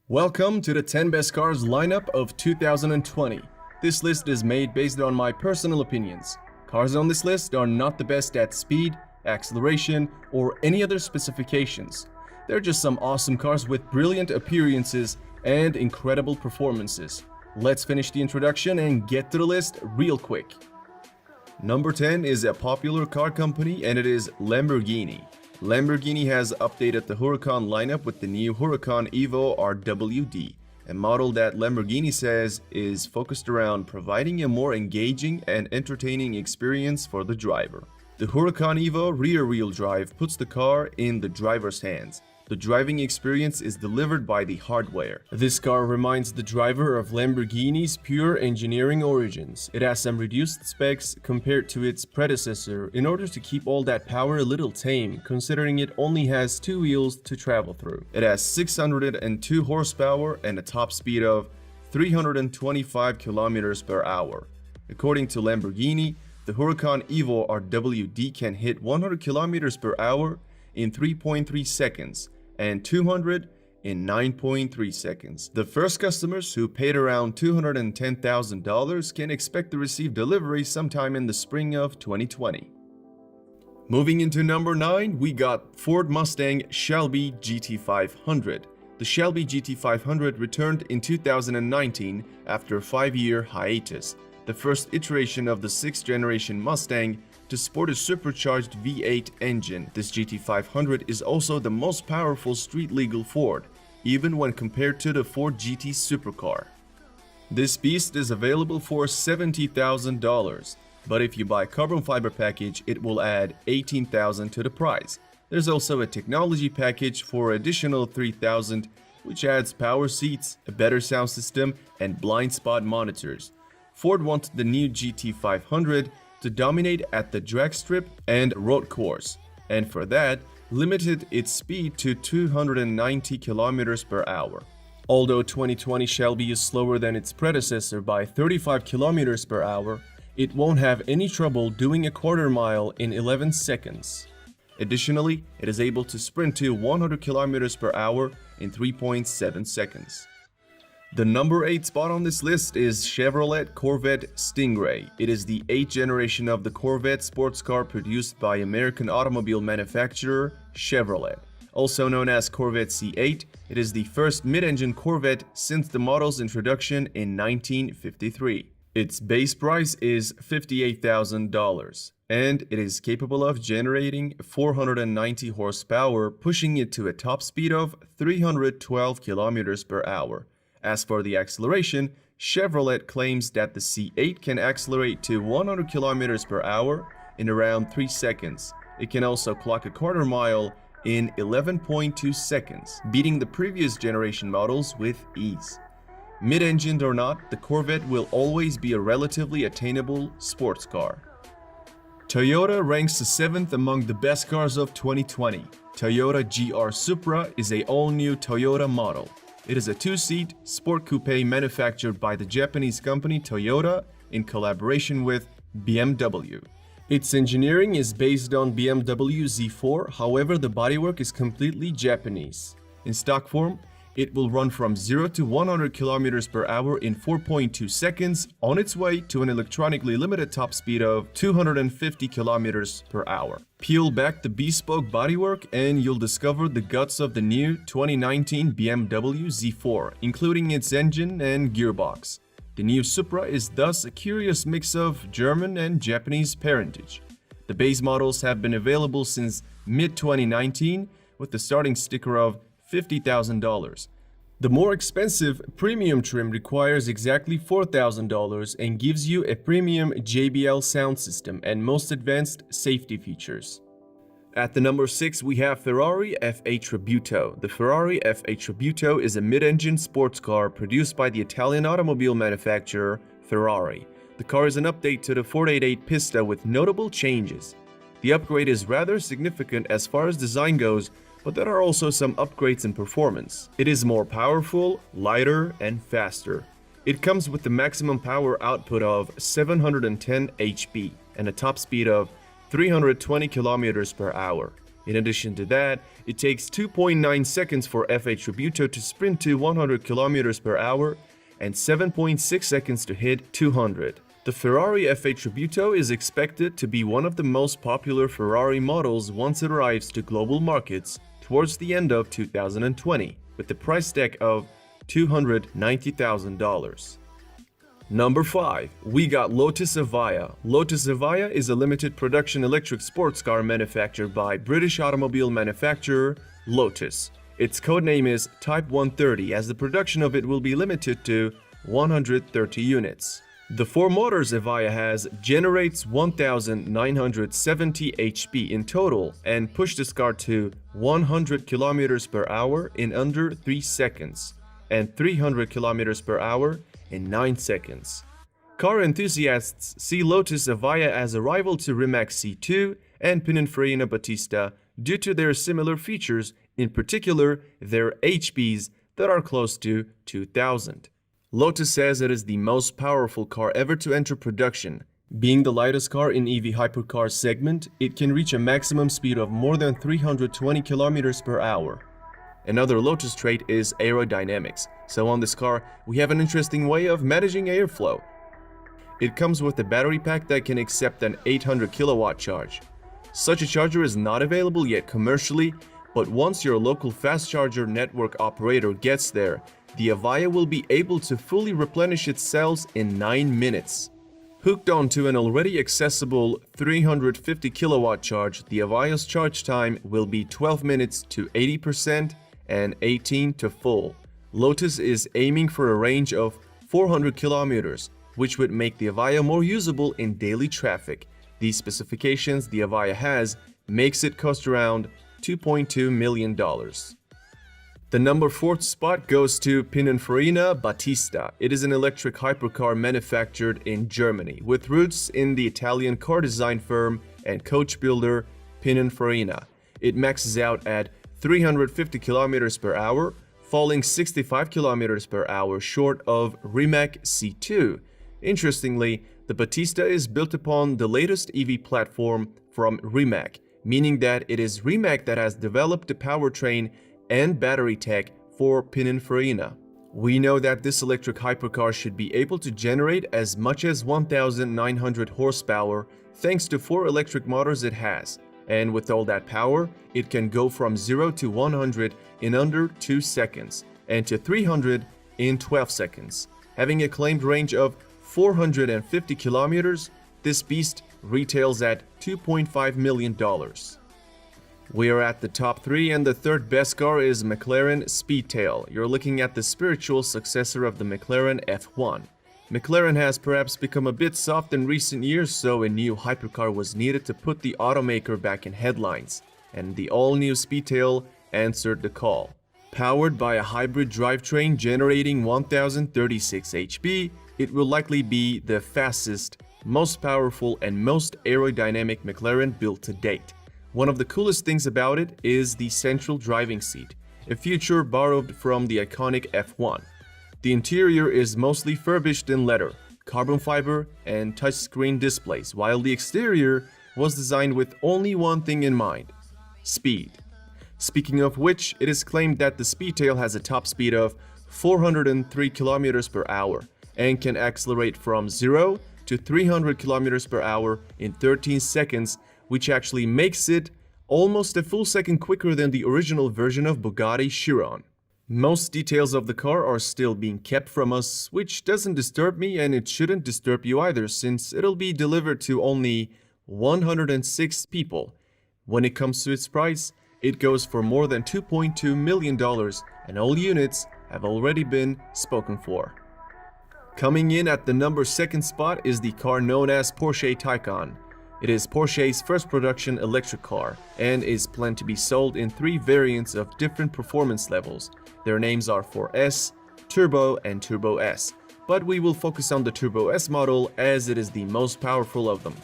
Welcome to the 10 best cars lineup of 2020. This list is made based on my personal opinions. Cars on this list are not the best at speed, acceleration, or any other specifications. They're just some awesome cars with brilliant appearances and incredible performances. Let's finish the introduction and get to the list real quick. Number 10 is a popular car company, and it is Lamborghini. Lamborghini has updated the Huracan lineup with the new Huracan Evo R.W.G, a model that Lamborghini says is focused around providing a more engaging and entertaining experience for the driver. The Huracan Evo rear-wheel drive puts the car in the driver's hands. The driving experience is delivered by the hardware. This car reminds the driver of Lamborghini's pure engineering origins. It has some reduced specs compared to its predecessor in order to keep all that power a little tame, considering it only has two wheels to travel through. It has 602 horsepower and a top speed of 325 kilometers per hour. According to Lamborghini, the Huracan Evo R.W.G can hit 100 kilometers per hour in 3.3 seconds and 200 in 9.3 seconds. The first customers who paid around $210,000 can expect to receive delivery sometime in the spring of 2020. Moving into number 9, we got Ford Mustang Shelby GT500. The Shelby GT500 returned in 2019 after a 5-year hiatus, the first iteration of the 6th generation Mustang to sport a supercharged V8 engine. This GT500 is also the most powerful street-legal Ford, even when compared to the Ford GT supercar. This beast is available for $70,000, but if you buy carbon fiber package, it will add $18,000 to the price. There's also a technology package for additional $3,000, which adds power seats, a better sound system, and blind spot monitors. Ford wanted the new GT500 to dominate at the drag strip and road course, and for that, limited its speed to 290 kilometers per hour. Although 2020 Shelby is slower than its predecessor by 35 kilometers per hour, it won't have any trouble doing a quarter mile in 11 seconds. Additionally, it is able to sprint to 100 kilometers per hour in 3.7 seconds. The number 8 spot on this list is Chevrolet Corvette Stingray. It is the 8th generation of the Corvette sports car produced by American automobile manufacturer Chevrolet. Also known as Corvette C8, it is the first mid-engine Corvette since the model's introduction in 1953. Its base price is $58,000, and it is capable of generating 490 horsepower, pushing it to a top speed of 312 kilometers per hour. As for the acceleration, Chevrolet claims that the C8 can accelerate to 100 km per hour in around 3 seconds. It can also clock a quarter mile in 11.2 seconds, beating the previous generation models with ease. Mid-engined or not, the Corvette will always be a relatively attainable sports car. Toyota ranks 7th among the best cars of 2020. Toyota GR Supra is an all-new Toyota model. It is a 2-seat sport coupe manufactured by the Japanese company Toyota in collaboration with BMW. Its engineering is based on BMW Z4, however the bodywork is completely Japanese. In stock form, it will run from 0 to 100 km per hour in 4.2 seconds on its way to an electronically limited top speed of 250 km per hour. Peel back the bespoke bodywork and you'll discover the guts of the new 2019 BMW Z4, including its engine and gearbox. The new Supra is thus a curious mix of German and Japanese parentage. The base models have been available since mid-2019 with the starting sticker of $50,000. The more expensive premium trim requires exactly $4,000 and gives you a premium JBL sound system and most advanced safety features. At the number 6, we have Ferrari F8 Tributo. The Ferrari F8 Tributo is a mid-engine sports car produced by the Italian automobile manufacturer Ferrari. The car is an update to the 488 Pista with notable changes. The upgrade is rather significant as far as design goes, but there are also some upgrades in performance. It is more powerful, lighter, and faster. It comes with the maximum power output of 710 HP and a top speed of 320 km per hour. In addition to that, it takes 2.9 seconds for F.A. Tributo to sprint to 100 km per hour and 7.6 seconds to hit 200. The Ferrari F.A. Tributo is expected to be one of the most popular Ferrari models once it arrives to global markets towards the end of 2020, with the price tag of $290,000. Number 5. We got Lotus Evija. Lotus Evija is a limited production electric sports car manufactured by British automobile manufacturer Lotus. Its codename is Type 130, as the production of it will be limited to 130 units. The 4 motors Evija has generates 1,970 HP in total and push this car to 100 km per hour in under 3 seconds and 300 km per hour in 9 seconds. Car enthusiasts see Lotus Evija as a rival to Rimac C2 and Pininfarina Battista due to their similar features, in particular their HPs that are close to 2,000. Lotus says it is the most powerful car ever to enter production. Being the lightest car in EV hypercar segment, it can reach a maximum speed of more than 320 km per hour. Another Lotus trait is aerodynamics. So on this car, we have an interesting way of managing airflow. It comes with a battery pack that can accept an 800 kilowatt charge. Such a charger is not available yet commercially, but once your local fast charger network operator gets there, the Evija will be able to fully replenish its cells in 9 minutes. Hooked onto an already accessible 350 kilowatt charge, the Evija's charge time will be 12 minutes to 80% and 18 to full. Lotus is aiming for a range of 400 kilometers, which would make the Evija more usable in daily traffic. These specifications the Evija has makes it cost around $2.2 million. The number 4th spot goes to Pininfarina Battista. It is an electric hypercar manufactured in Germany, with roots in the Italian car design firm and coach builder Pininfarina. It maxes out at 350 km per hour, falling 65 km per hour short of Rimac C2. Interestingly, the Battista is built upon the latest EV platform from Rimac, meaning that it is Rimac that has developed the powertrain and battery tech for Pininfarina. We know that this electric hypercar should be able to generate as much as 1,900 horsepower thanks to 4 electric motors it has. And with all that power, it can go from 0 to 100 in under 2 seconds and to 300 in 12 seconds. Having a claimed range of 450 kilometers, this beast retails at $2.5 million. We are at the top 3, and the 3rd best car is McLaren Speedtail. You're looking at the spiritual successor of the McLaren F1. McLaren has perhaps become a bit soft in recent years, so a new hypercar was needed to put the automaker back in headlines, and the all-new Speedtail answered the call. Powered by a hybrid drivetrain generating 1036 HP, it will likely be the fastest, most powerful, and most aerodynamic McLaren built to date. One of the coolest things about it is the central driving seat, a feature borrowed from the iconic F1. The interior is mostly furbished in leather, carbon fiber, and touchscreen displays, while the exterior was designed with only one thing in mind: speed. Speaking of which, it is claimed that the Speedtail has a top speed of 403 km per hour and can accelerate from 0 to 300 km per hour in 13 seconds, which actually makes it almost a full second quicker than the original version of Bugatti Chiron. Most details of the car are still being kept from us, which doesn't disturb me, and it shouldn't disturb you either, since it'll be delivered to only 106 people. When it comes to its price, it goes for more than $2.2 million, and all units have already been spoken for. Coming in at the number 2nd spot is the car known as Porsche Taycan. It is Porsche's first production electric car and is planned to be sold in 3 variants of different performance levels. Their names are 4S, Turbo, and Turbo S, but we will focus on the Turbo S model as it is the most powerful of them.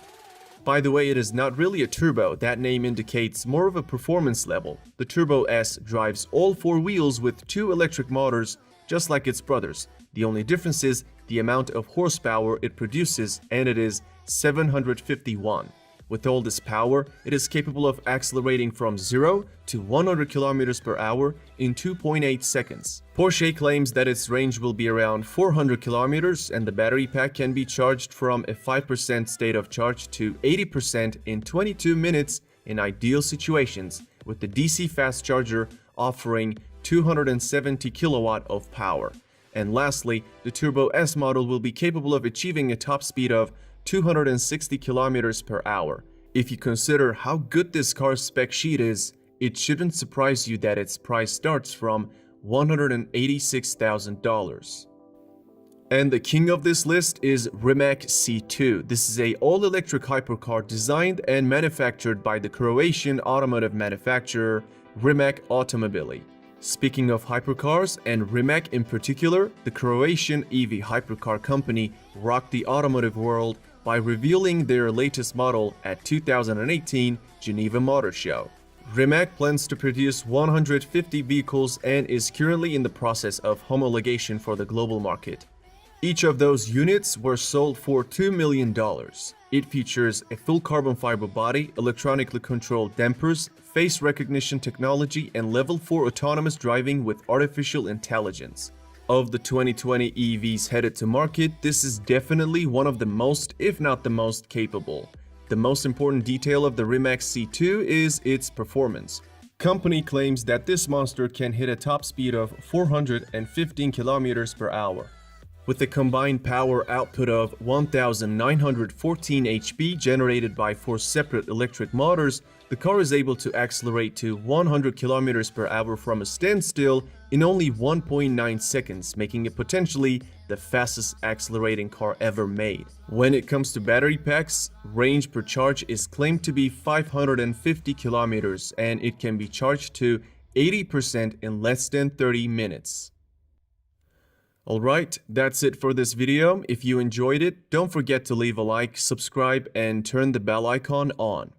By the way, it is not really a turbo. That name indicates more of a performance level. The Turbo S drives all 4 wheels with 2 electric motors, just like its brothers. The only difference is the amount of horsepower it produces, and it is 751. With all this power, it is capable of accelerating from 0 to 100 km per hour in 2.8 seconds. Porsche claims that its range will be around 400 km and the battery pack can be charged from a 5% state of charge to 80% in 22 minutes in ideal situations, with the DC fast charger offering 270 kilowatt of power. And lastly, the Turbo S model will be capable of achieving a top speed of 260 km per hour. If you consider how good this car's spec sheet is, it shouldn't surprise you that its price starts from $186,000. And the king of this list is Rimac C2. This is a all-electric hypercar designed and manufactured by the Croatian automotive manufacturer Rimac Automobili. Speaking of hypercars, and Rimac in particular, the Croatian EV hypercar company rocked the automotive world by revealing their latest model at 2018 Geneva Motor Show. Rimac plans to produce 150 vehicles and is currently in the process of homologation for the global market. Each of those units were sold for $2 million. It features a full carbon fiber body, electronically controlled dampers, face recognition technology, and level 4 autonomous driving with artificial intelligence. Of the 2020 EVs headed to market, this is definitely one of the most, if not the most, capable. The most important detail of the Rimac C2 is its performance. Company claims that this monster can hit a top speed of 415 km per hour. With a combined power output of 1,914 HP generated by 4 separate electric motors, the car is able to accelerate to 100 km per hour from a standstill in only 1.9 seconds, making it potentially the fastest accelerating car ever made. When it comes to battery packs, range per charge is claimed to be 550 km and it can be charged to 80% in less than 30 minutes. Alright, that's it for this video. If you enjoyed it, don't forget to leave a like, subscribe, and turn the bell icon on.